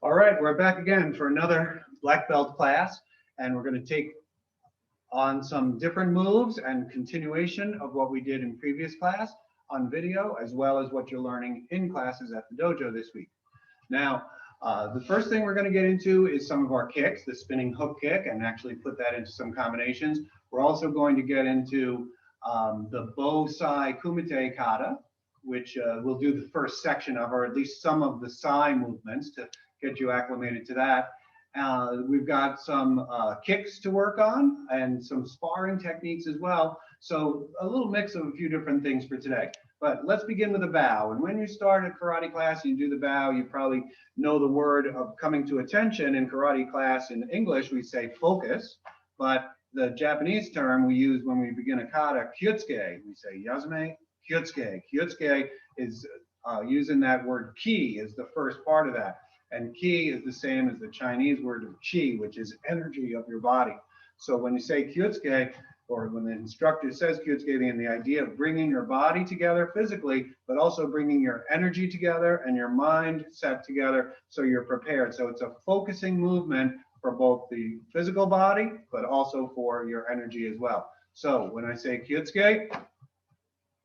All right, we're back again for another black belt class, and we're going to take on some different moves and continuation of what we did in previous class on video, as well as what you're learning in classes at the dojo this week. Now, the first thing we're going to get into is some of our kicks, the spinning hook kick, and actually put that into some combinations. We're also going to get into the Bo-Sai Kumite Kata, which we'll do the first section of, or at least some of the Sai movements to get you acclimated to that. We've got some kicks to work on and some sparring techniques as well. So a little mix of a few different things for today. But let's begin with a bow. And when you start a karate class and you do the bow, you probably know the word of coming to attention. In karate class in English, we say focus. But the Japanese term we use when we begin a kata, kyutsuke. We say yasume, kyutsuke. Kyutsuke is using that word ki as the first part of that. And ki is the same as the Chinese word of qi, which is energy of your body. So when you say kyutsuke, or when the instructor says kyutsuke, the idea of bringing your body together physically, but also bringing your energy together and your mind set together so you're prepared. So it's a focusing movement for both the physical body, but also for your energy as well. So when I say kyutsuke,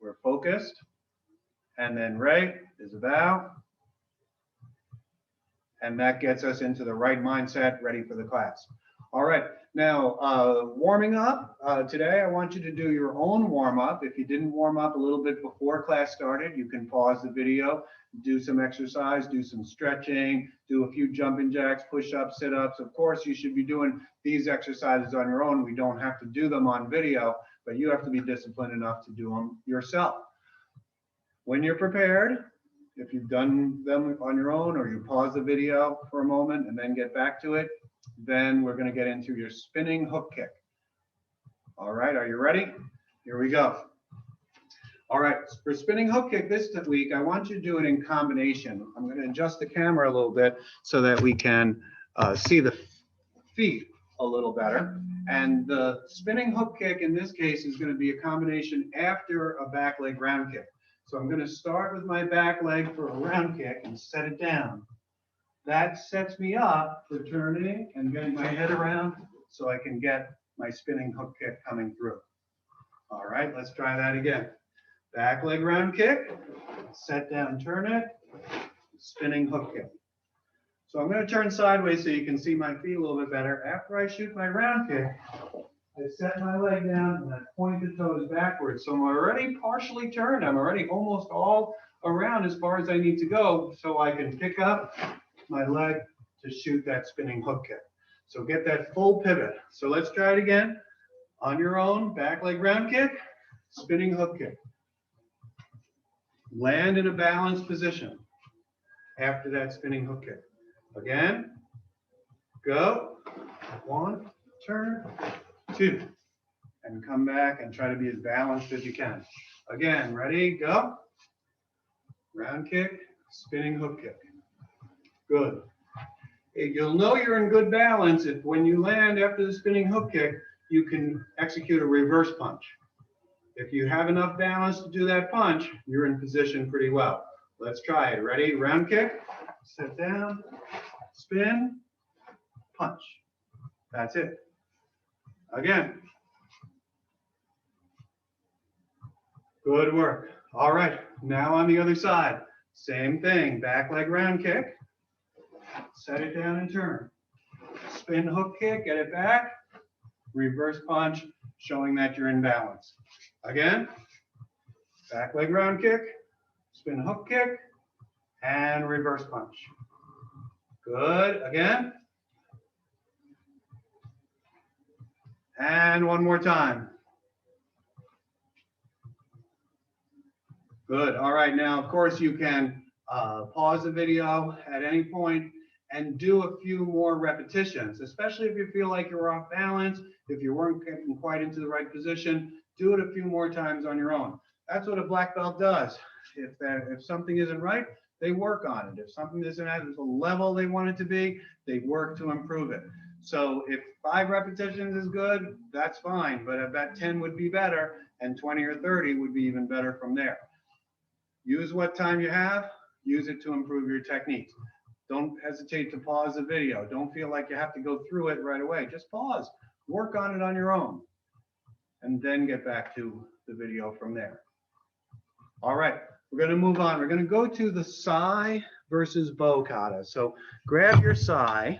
we're focused. And then rei is a bow. And that gets us into the right mindset, ready for the class. All right, now warming up. Today I want you to do your own warm up. If you didn't warm up a little bit before class started, you can pause the video, do some exercise, do some stretching, do a few jumping jacks, push-ups, sit-ups. Of course, you should be doing these exercises on your own. We don't have to do them on video, but you have to be disciplined enough to do them yourself. When you're prepared, if you've done them on your own or you pause the video for a moment and then get back to it, then we're going to get into your spinning hook kick. All right, are you ready? Here we go. All right, for spinning hook kick this week, I want you to do it in combination. I'm going to adjust the camera a little bit so that we can see the feet a little better. And the spinning hook kick in this case is going to be a combination after a back leg round kick. So I'm going to start with my back leg for a round kick and set it down. That sets me up for turning and getting my head around so I can get my spinning hook kick coming through. All right, let's try that again. Back leg round kick, set down, turn it, spinning hook kick. So I'm going to turn sideways so you can see my feet a little bit better. After I shoot my round kick, I set my leg down and I point the toes backwards. So I'm already partially turned. I'm already almost all around as far as I need to go so I can pick up my leg to shoot that spinning hook kick. So get that full pivot. So let's try it again. On your own, back leg round kick, spinning hook kick. Land in a balanced position after that spinning hook kick. Again, go. One, turn. Two, and come back and try to be as balanced as you can. Again, ready, go. Round kick, spinning hook kick. Good. You'll know you're in good balance if when you land after the spinning hook kick, you can execute a reverse punch. If you have enough balance to do that punch, you're in position pretty well. Let's try it. Ready, round kick, set down, spin, punch. That's it. Again. Good work. All right, now on the other side. Same thing, back leg round kick. Set it down and turn. Spin hook kick, get it back. Reverse punch, showing that you're in balance. Again, back leg round kick, spin hook kick, and reverse punch. Good, again. And one more time. Good. All right. Now, of course, you can pause the video at any point and do a few more repetitions, especially if you feel like you're off balance, if you weren't getting quite into the right position, do it a few more times on your own. That's what a black belt does. If something isn't right, they work on it. If something isn't at the level they want it to be, they work to improve it. So if 5 repetitions is good, that's fine, but I bet 10 would be better, and 20 or 30 would be even better from there. Use what time you have, use it to improve your techniques. Don't hesitate to pause the video. Don't feel like you have to go through it right away. Just pause, work on it on your own, and then get back to the video from there. All right, we're going to move on. We're going to go to the sai versus bow kata. So grab your sai.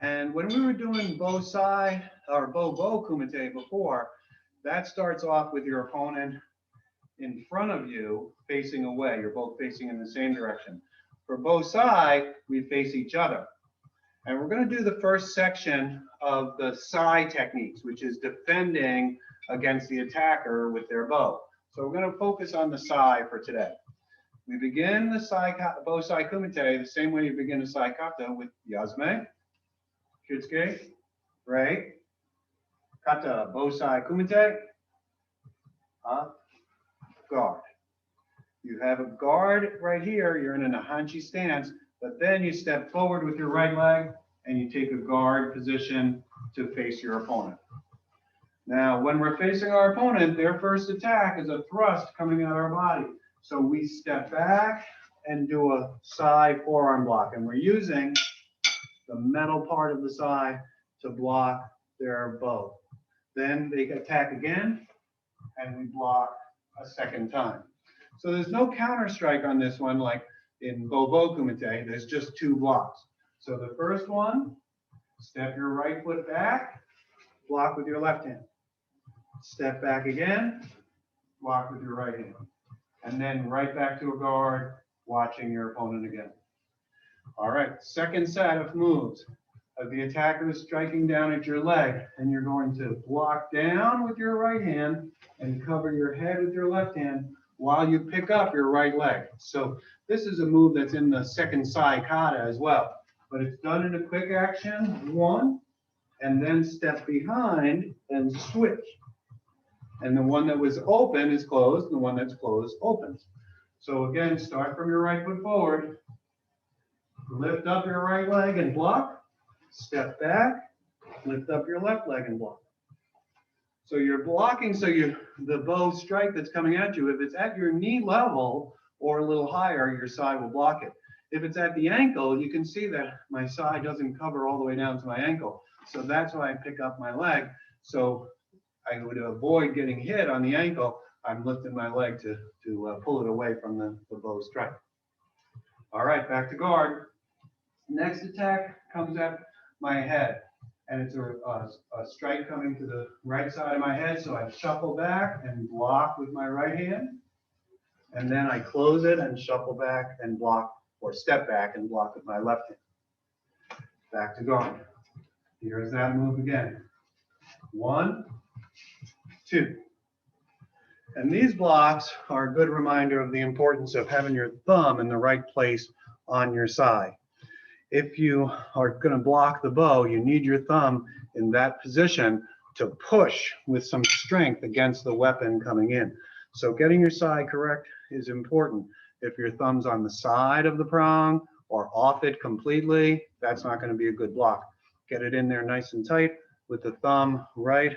And when we were doing bow sai or bow kumite before, that starts off with your opponent in front of you facing away. You're both facing in the same direction. For bow sai, we face each other. And we're going to do the first section of the sai techniques, which is defending against the attacker with their bow. So we're going to focus on the sai for today. We begin the bow sai kumite the same way you begin a sai kata, with yasume, kitsuke, right? Kata, bow sai kumite, up, guard. You have a guard right here, you're in an ahanchi stance, but then you step forward with your right leg and you take a guard position to face your opponent. Now, when we're facing our opponent, their first attack is a thrust coming out our body. So we step back and do a sai forearm block, and we're using the metal part of the sai to block their bow. Then they attack again, and we block a second time. So there's no counter strike on this one like in bow kumite. There's just two blocks. So the first one, step your right foot back, block with your left hand. Step back again, block with your right hand. And then right back to a guard, watching your opponent again. All right, second set of moves. The attacker is striking down at your leg, and you're going to block down with your right hand and cover your head with your left hand while you pick up your right leg. So this is a move that's in the second sai kata as well, but it's done in a quick action, one, and then step behind and switch. And the one that was open is closed, and the one that's closed opens. So again, start from your right foot forward, lift up your right leg and block, step back, lift up your left leg and block. So you're blocking, so the bow strike that's coming at you, if it's at your knee level or a little higher, your sai will block it. If it's at the ankle, you can see that my sai doesn't cover all the way down to my ankle. So that's why I pick up my leg. So I would avoid getting hit on the ankle. I'm lifting my leg to pull it away from the bow strike. All right, back to guard. Next attack comes at my head, and it's a strike coming to the right side of my head. So I shuffle back and block with my right hand, and then I close it and shuffle back and block, or step back and block with my left hand. Back to guard. Here's that move again. 1, 2. And these blocks are a good reminder of the importance of having your thumb in the right place on your sai. If you are going to block the bow, you need your thumb in that position to push with some strength against the weapon coming in. So getting your sai correct is important. If your thumb's on the side of the prong or off it completely, that's not going to be a good block. Get it in there nice and tight with the thumb right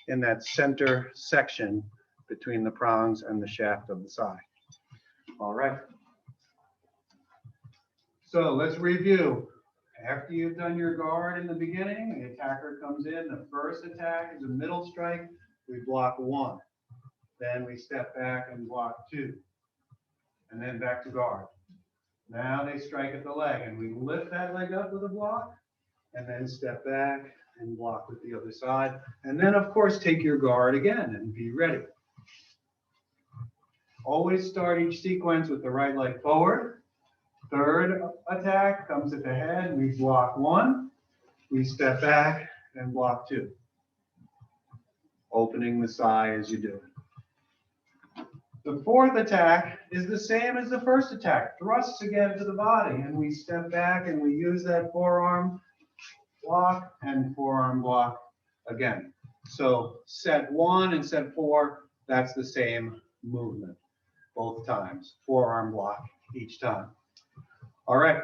in that center section between the prongs and the shaft of the sai. All right. So let's review. After you've done your guard in the beginning, the attacker comes in. The first attack is a middle strike. We block 1. Then we step back and block 2. And then back to guard. Now they strike at the leg, and we lift that leg up with a block, and then step back and block with the other side. And then, of course, take your guard again and be ready. Always start each sequence with the right leg forward. Third attack comes at the head. We block 1. We step back and block 2. Opening the sai as you do it. The fourth attack is the same as the first attack. Thrusts again to the body. And we step back and we use that forearm block and forearm block again. So set 1 and set 4, that's the same movement both times. Forearm block each time. All right.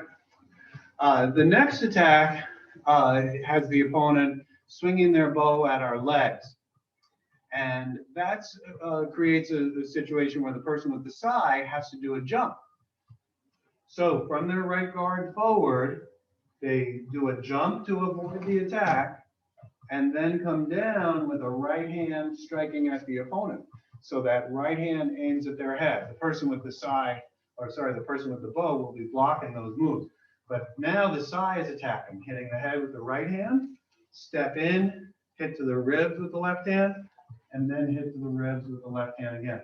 The next attack has the opponent swinging their bow at our legs. And that creates a situation where the person with the sai has to do a jump. So from their right guard forward, they do a jump to avoid the attack, and then come down with a right hand striking at the opponent. So that right hand aims at their head. The person with the sai, or sorry, the person with the bow will be blocking those moves. But now the sai is attacking, hitting the head with the right hand, step in, hit to the ribs with the left hand, and then hit to the ribs with the left hand again.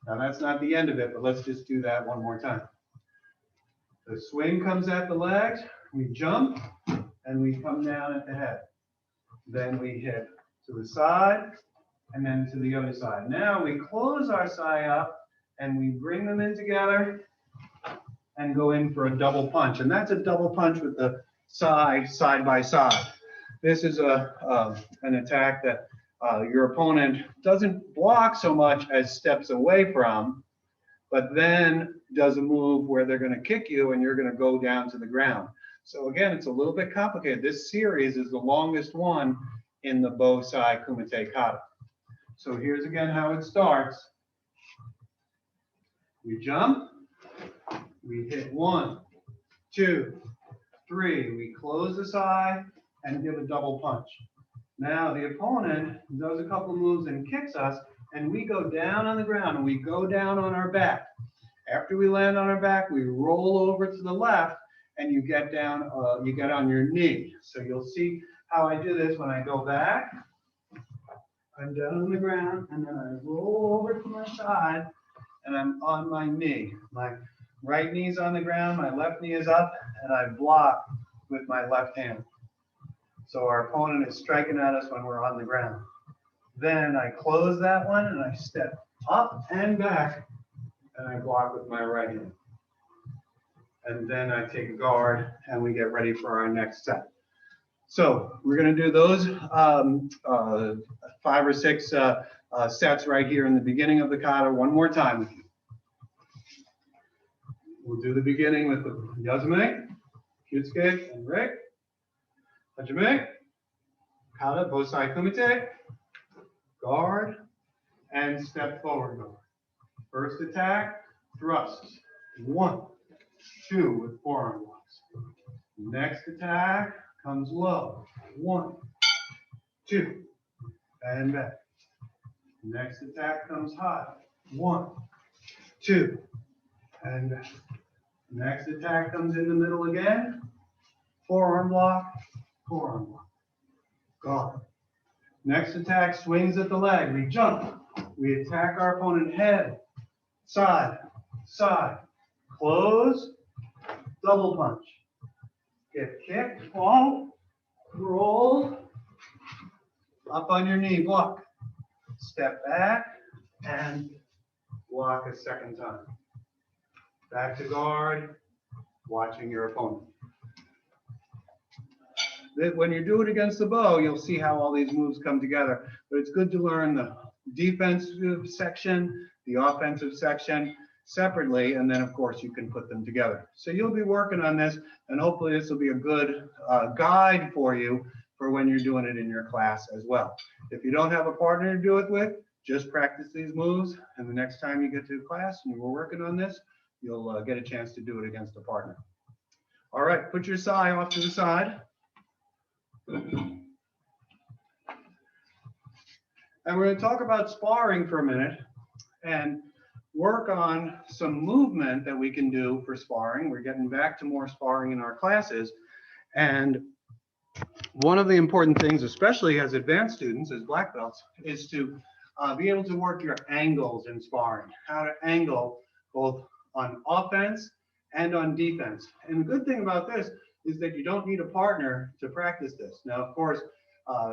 Now that's not the end of it, but let's just do that one more time. The swing comes at the legs, we jump, and we come down at the head. Then we hit to the side, and then to the other side. Now we close our sai up, and we bring them in together, and go in for a double punch. And that's a double punch with the sai side by side. This is an attack that your opponent doesn't block so much as steps away from, but then does a move where they're going to kick you and you're going to go down to the ground. So again, it's a little bit complicated. This series is the longest one in the Bo Sai Kumite Kata. So here's again how it starts. We jump, we hit 1, 2, 3. We close the sai and give a double punch. Now the opponent does a couple moves and kicks us, and we go down on the ground and we go down on our back. After we land on our back, we roll over to the left and you get down, you get on your knee. So you'll see how I do this when I go back. I'm down on the ground and then I roll over to my side and I'm on my knee. My right knee's on the ground, my left knee is up, and I block with my left hand. So our opponent is striking at us when we're on the ground. Then I close that one and I step up and back and I block with my right hand. And then I take a guard and we get ready for our next set. So we're going to do those 5 or 6 sets right here in the beginning of the kata one more time with you. We'll do the beginning with the Yasume, Kyutsuke, and Rik. Hajime, kata, Bo Sai Kumite, guard, and step forward guard. First attack, thrust. 1, 2 with forearm blocks. Next attack comes low. 1, 2, and back. Next attack comes high. 1, 2, and back. Next attack comes in the middle again. Forearm block, forearm block. Guard. Next attack swings at the leg. We jump. We attack our opponent head, side, side. Close, double punch. Get kicked, fall, roll, up on your knee, block. Step back and block a second time. Back to guard, watching your opponent. When you do it against the bow, you'll see how all these moves come together. But it's good to learn the defensive section, the offensive section separately, and then of course you can put them together. So you'll be working on this, and hopefully this will be a good guide for you for when you're doing it in your class as well. If you don't have a partner to do it with, just practice these moves, and the next time you get to class and we're working on this, you'll get a chance to do it against a partner. All right, put your sai off to the side. And we're going to talk about sparring for a minute and work on some movement that we can do for sparring. We're getting back to more sparring in our classes. And one of the important things, especially as advanced students, as black belts, is to be able to work your angles in sparring, how to angle both on offense and on defense. And the good thing about this is that you don't need a partner to practice this. Now, of course,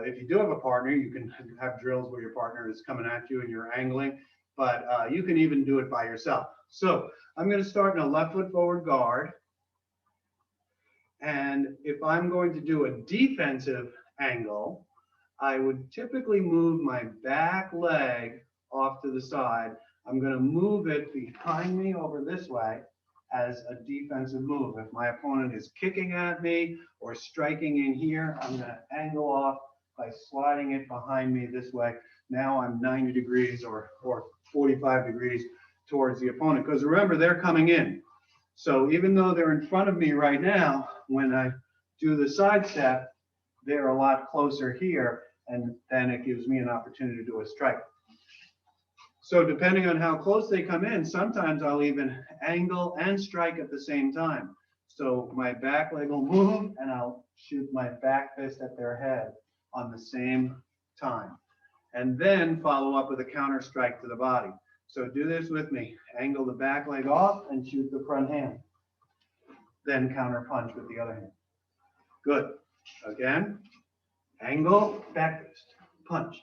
if you do have a partner, you can have drills where your partner is coming at you and you're angling, but you can even do it by yourself. So I'm going to start in a left foot forward guard. And if I'm going to do a defensive angle, I would typically move my back leg off to the side. I'm going to move it behind me over this way as a defensive move. If my opponent is kicking at me or striking in here, I'm going to angle off by sliding it behind me this way. Now I'm 90 degrees or 45 degrees towards the opponent. Because remember, they're coming in. So even though they're in front of me right now, when I do the side step, they're a lot closer here, and then it gives me an opportunity to do a strike. So depending on how close they come in, sometimes I'll even angle and strike at the same time. So my back leg will move, and I'll shoot my back fist at their head on the same time. And then follow up with a counter strike to the body. So do this with me. Angle the back leg off and shoot the front hand. Then counter punch with the other hand. Good. Again, angle, back fist, punch.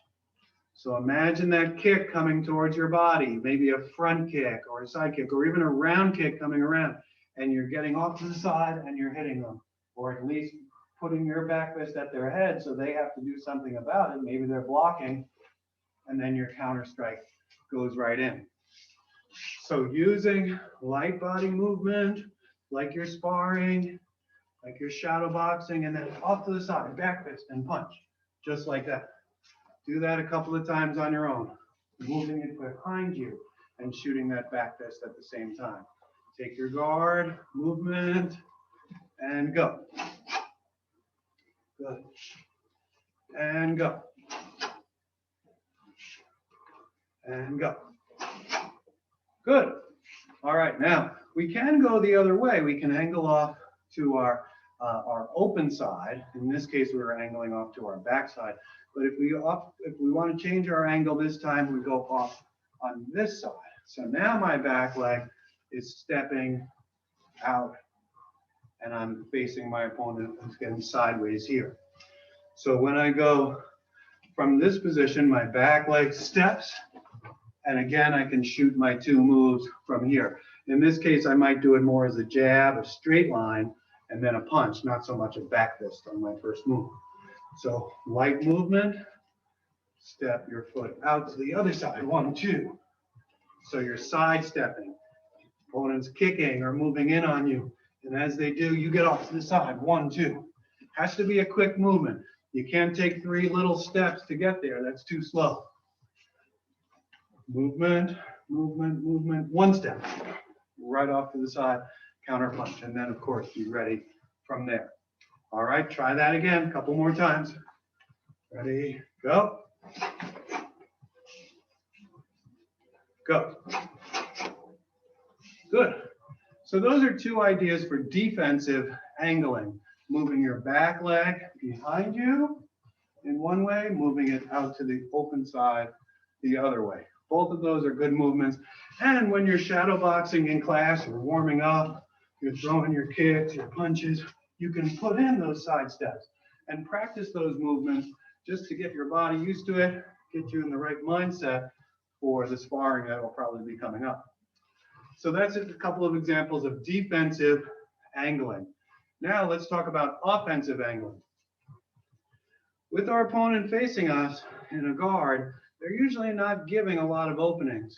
So imagine that kick coming towards your body, maybe a front kick or a side kick or even a round kick coming around, and you're getting off to the side and you're hitting them, or at least putting your back fist at their head so they have to do something about it. Maybe they're blocking, and then your counter strike goes right in. So using light body movement, like you're sparring, like you're shadow boxing, and then off to the side, back fist and punch, just like that. Do that a couple of times on your own, moving it behind you and shooting that back fist at the same time. Take your guard, movement, and go. Good. And go. And go. Good. All right, now we can go the other way. We can angle off to our open side. In this case, we were angling off to our back side. But if we want to change our angle this time, we go off on this side. So now my back leg is stepping out, and I'm facing my opponent who's getting sideways here. So when I go from this position, my back leg steps, and again, I can shoot my two moves from here. In this case, I might do it more as a jab, a straight line, and then a punch, not so much a back fist on my first move. So light movement, step your foot out to the other side, 1, 2. So you're sidestepping, opponent's kicking or moving in on you. And as they do, you get off to the side, 1, 2. Has to be a quick movement. You can't take 3 little steps to get there. That's too slow. Movement, movement, movement, 1 step, right off to the side, counter punch. And then of course, be ready from there. All right, try that again, a couple more times. Ready, go. Go. Good. So those are 2 ideas for defensive angling. Moving your back leg behind you in one way, moving it out to the open side the other way. Both of those are good movements. And when you're shadow boxing in class or warming up, you're throwing your kicks, your punches, you can put in those side steps and practice those movements just to get your body used to it, get you in the right mindset for the sparring that will probably be coming up. So that's a couple of examples of defensive angling. Now let's talk about offensive angling. With our opponent facing us in a guard, they're usually not giving a lot of openings.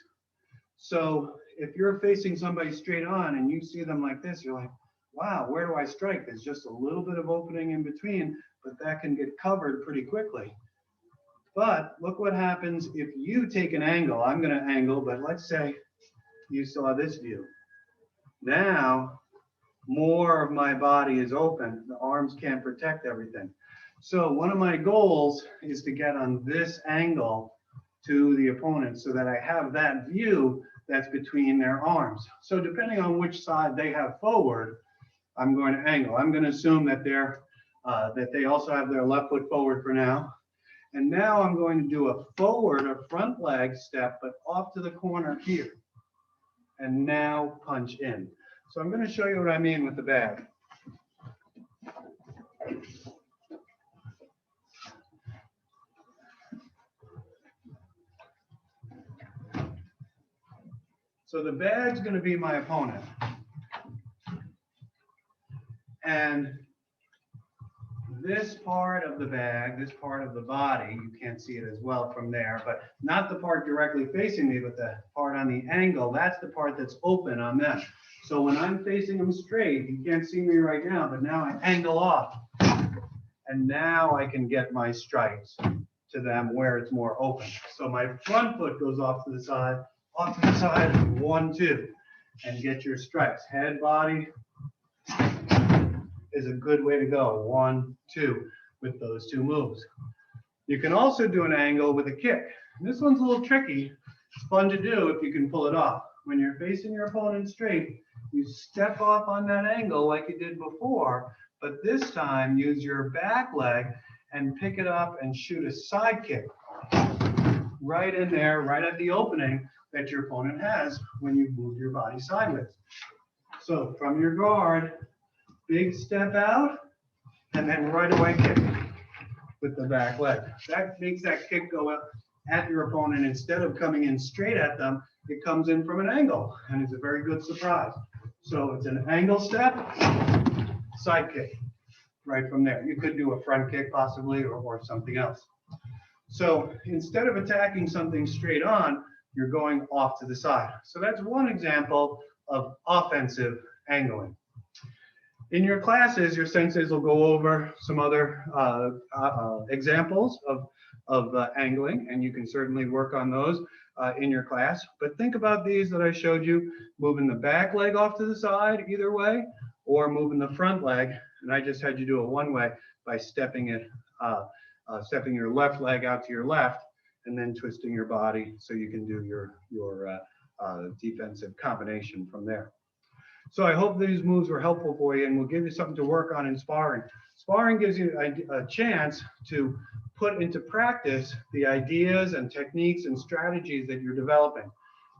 So if you're facing somebody straight on and you see them like this, you're like, wow, where do I strike? There's just a little bit of opening in between, but that can get covered pretty quickly. But look what happens if you take an angle. I'm going to angle, but let's say you saw this view. Now, more of my body is open. The arms can't protect everything. So one of my goals is to get on this angle to the opponent so that I have that view that's between their arms. So depending on which side they have forward, I'm going to angle. I'm going to assume that they also have their left foot forward for now. And now I'm going to do a forward or front leg step, but off to the corner here. And now punch in. So I'm going to show you what I mean with the bag. So the bag's going to be my opponent. And this part of the bag, this part of the body, you can't see it as well from there, but not the part directly facing me, but the part on the angle, that's the part that's open on them. So when I'm facing them straight, you can't see me right now, but now I angle off. And now I can get my strikes to them where it's more open. So my front foot goes off to the side, 1, 2, and get your strikes. Head, body is a good way to go. 1, 2 with those 2 moves. You can also do an angle with a kick. And this one's a little tricky. It's fun to do if you can pull it off. When you're facing your opponent straight, you step off on that angle like you did before, but this time use your back leg and pick it up and shoot a side kick right in there, right at the opening that your opponent has when you move your body sideways. So from your guard, big step out, and then right away kick with the back leg. That makes that kick go up at your opponent. Instead of coming in straight at them, it comes in from an angle, and it's a very good surprise. So it's an angle step, side kick, right from there. You could do a front kick possibly, or something else. So instead of attacking something straight on, you're going off to the side. So that's one example of offensive angling. In your classes, your senseis will go over some other examples of angling, and you can certainly work on those in your class. But think about these that I showed you, moving the back leg off to the side either way, or moving the front leg. And I just had you do it one way by stepping your left leg out to your left, and then twisting your body so you can do your defensive combination from there. So I hope these moves were helpful for you and will give you something to work on in sparring. Sparring gives you a chance to put into practice the ideas and techniques and strategies that you're developing.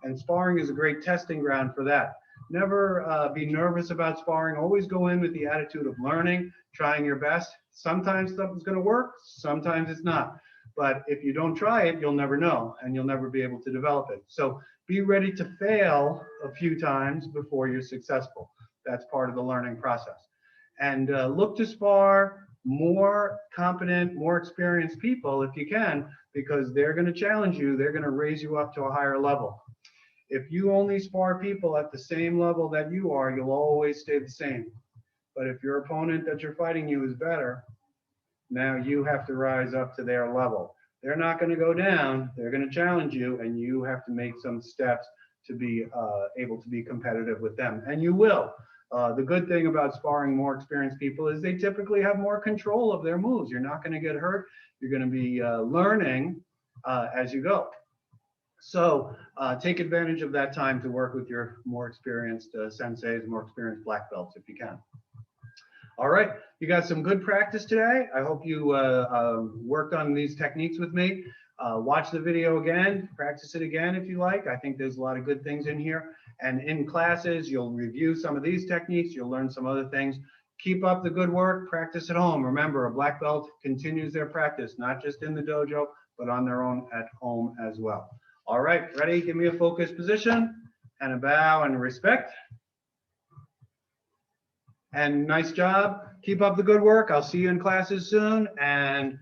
And sparring is a great testing ground for that. Never be nervous about sparring. Always go in with the attitude of learning, trying your best. Sometimes something's going to work, sometimes it's not. But if you don't try it, you'll never know, and you'll never be able to develop it. So be ready to fail a few times before you're successful. That's part of the learning process. And look to spar more competent, more experienced people if you can, because they're going to challenge you. They're going to raise you up to a higher level. If you only spar people at the same level that you are, you'll always stay the same. But if your opponent that you're fighting you is better, now you have to rise up to their level. They're not going to go down. They're going to challenge you, and you have to make some steps to be able to be competitive with them. And you will. The good thing about sparring more experienced people is they typically have more control of their moves. You're not going to get hurt. You're going to be learning as you go. So take advantage of that time to work with your more experienced senseis, more experienced black belts if you can. All right, you got some good practice today. I hope you worked on these techniques with me. Watch the video again, practice it again if you like. I think there's a lot of good things in here. And in classes, you'll review some of these techniques. You'll learn some other things. Keep up the good work. Practice at home. Remember, a black belt continues their practice, not just in the dojo, but on their own at home as well. All right, ready? Give me a focused position and a bow and respect. And nice job. Keep up the good work. I'll see you in classes soon, and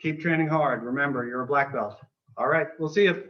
keep training hard. Remember, you're a black belt. All right, we'll see you.